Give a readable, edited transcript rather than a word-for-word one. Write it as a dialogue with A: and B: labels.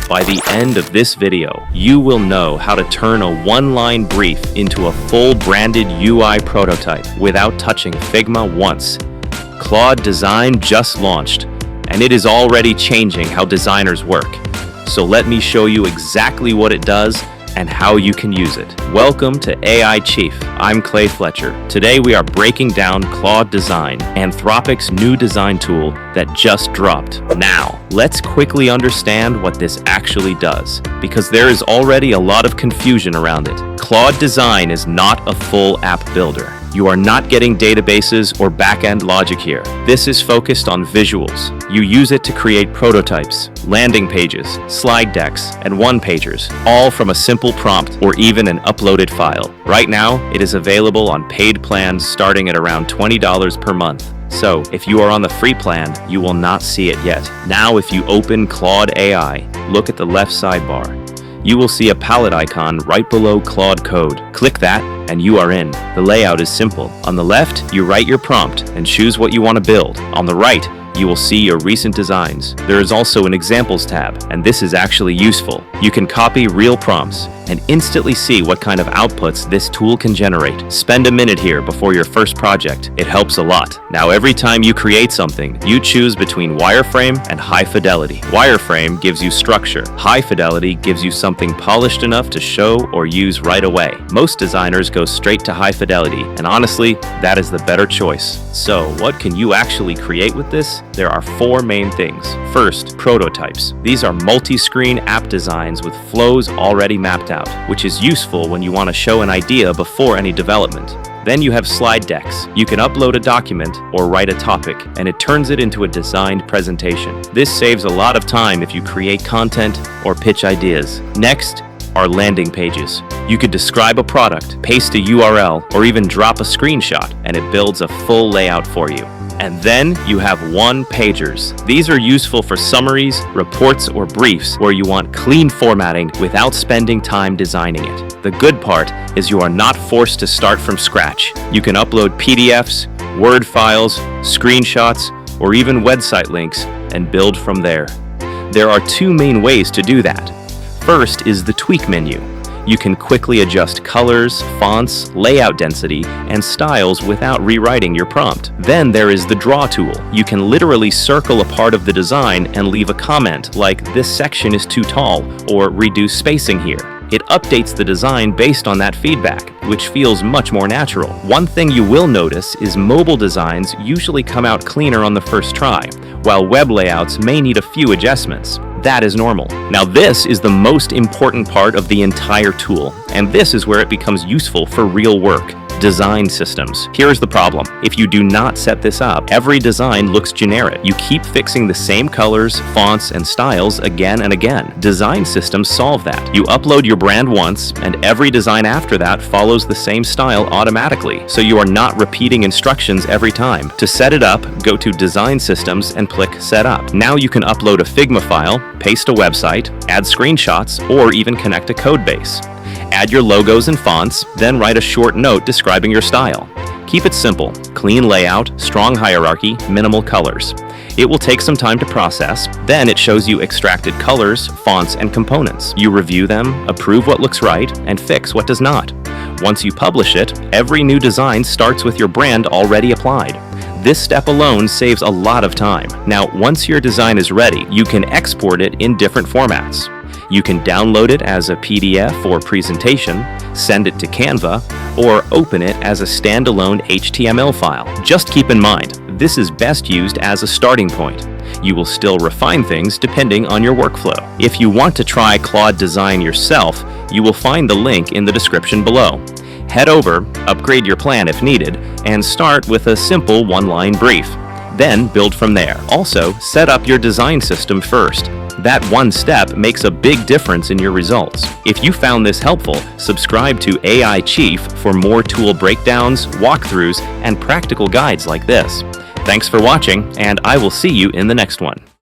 A: By the end of this video, you will know how to turn a one-line brief into a full branded UI prototype without touching Figma once. Claude Design just launched, and it is already changing how designers work. So let me show you exactly what it does and how you can use it. Welcome to AIChief. I'm Clay Fletcher. Today we are breaking down Claude Design, Anthropic's new design tool that just dropped. Now, let's quickly understand what this actually does, because there is already a lot of confusion around it. Claude Design is not a full app builder. You are not getting databases or back-end logic here. This is focused on visuals. You use it to create prototypes, landing pages, slide decks, and one-pagers, all from a simple prompt or even an uploaded file. Right now, it is available on paid plans starting at around $20 per month. So, if you are on the free plan, you will not see it yet. Now, if you open Claude AI, look at the left sidebar. You will see a palette icon right below Claude Code. Click that, and you are in. The layout is simple. On the left, you write your prompt and choose what you want to build. On the right, you will see your recent designs. There is also an Examples tab, and this is actually useful. You can copy real prompts and instantly see what kind of outputs this tool can generate. Spend a minute here before your first project. It helps a lot. Now, every time you create something, you choose between wireframe and high fidelity. Wireframe gives you structure. High fidelity gives you something polished enough to show or use right away. Most designers go straight to high fidelity, and honestly, that is the better choice. So, what can you actually create with this? There are four main things. First, prototypes. These are multi-screen app designs with flows already mapped out, which is useful when you want to show an idea before any development. Then you have slide decks. You can upload a document or write a topic, and it turns it into a designed presentation. This saves a lot of time if you create content or pitch ideas. Next are landing pages. You could describe a product, paste a URL, or even drop a screenshot, and it builds a full layout for you. And then you have one-pagers. These are useful for summaries, reports, or briefs where you want clean formatting without spending time designing it. The good part is you are not forced to start from scratch. You can upload PDFs, Word files, screenshots, or even website links and build from there. There are two main ways to do that. First is the tweak menu. You can quickly adjust colors, fonts, layout density, and styles without rewriting your prompt. Then there is the draw tool. You can literally circle a part of the design and leave a comment like, "This section is too tall," or "Reduce spacing here." It updates the design based on that feedback, which feels much more natural. One thing you will notice is mobile designs usually come out cleaner on the first try, while web layouts may need a few adjustments. That is normal. Now, this is the most important part of the entire tool, and this is where it becomes useful for real work. Design systems. Here's the problem. If you do not set this up, every design looks generic. You keep fixing the same colors, fonts, and styles again and again. Design systems solve that. You upload your brand once, and every design after that follows the same style automatically, so you are not repeating instructions every time. To set it up, go to Design Systems and click Set Up. Now you can upload a Figma file, paste a website, add screenshots, or even connect a code base. Add your logos and fonts, then write a short note describing your style. Keep it simple, clean layout, strong hierarchy, minimal colors. It will take some time to process, then it shows you extracted colors, fonts, and components. You review them, approve what looks right, and fix what does not. Once you publish it, every new design starts with your brand already applied. This step alone saves a lot of time. Now, once your design is ready, you can export it in different formats. You can download it as a PDF or presentation, send it to Canva, or open it as a standalone HTML file. Just keep in mind, this is best used as a starting point. You will still refine things depending on your workflow. If you want to try Claude Design yourself, you will find the link in the description below. Head over, upgrade your plan if needed, and start with a simple one-line brief. Then build from there. Also, set up your design system first. That one step makes a big difference in your results. If you found this helpful, subscribe to AIChief for more tool breakdowns, walkthroughs, and practical guides like this. Thanks for watching, and I will see you in the next one.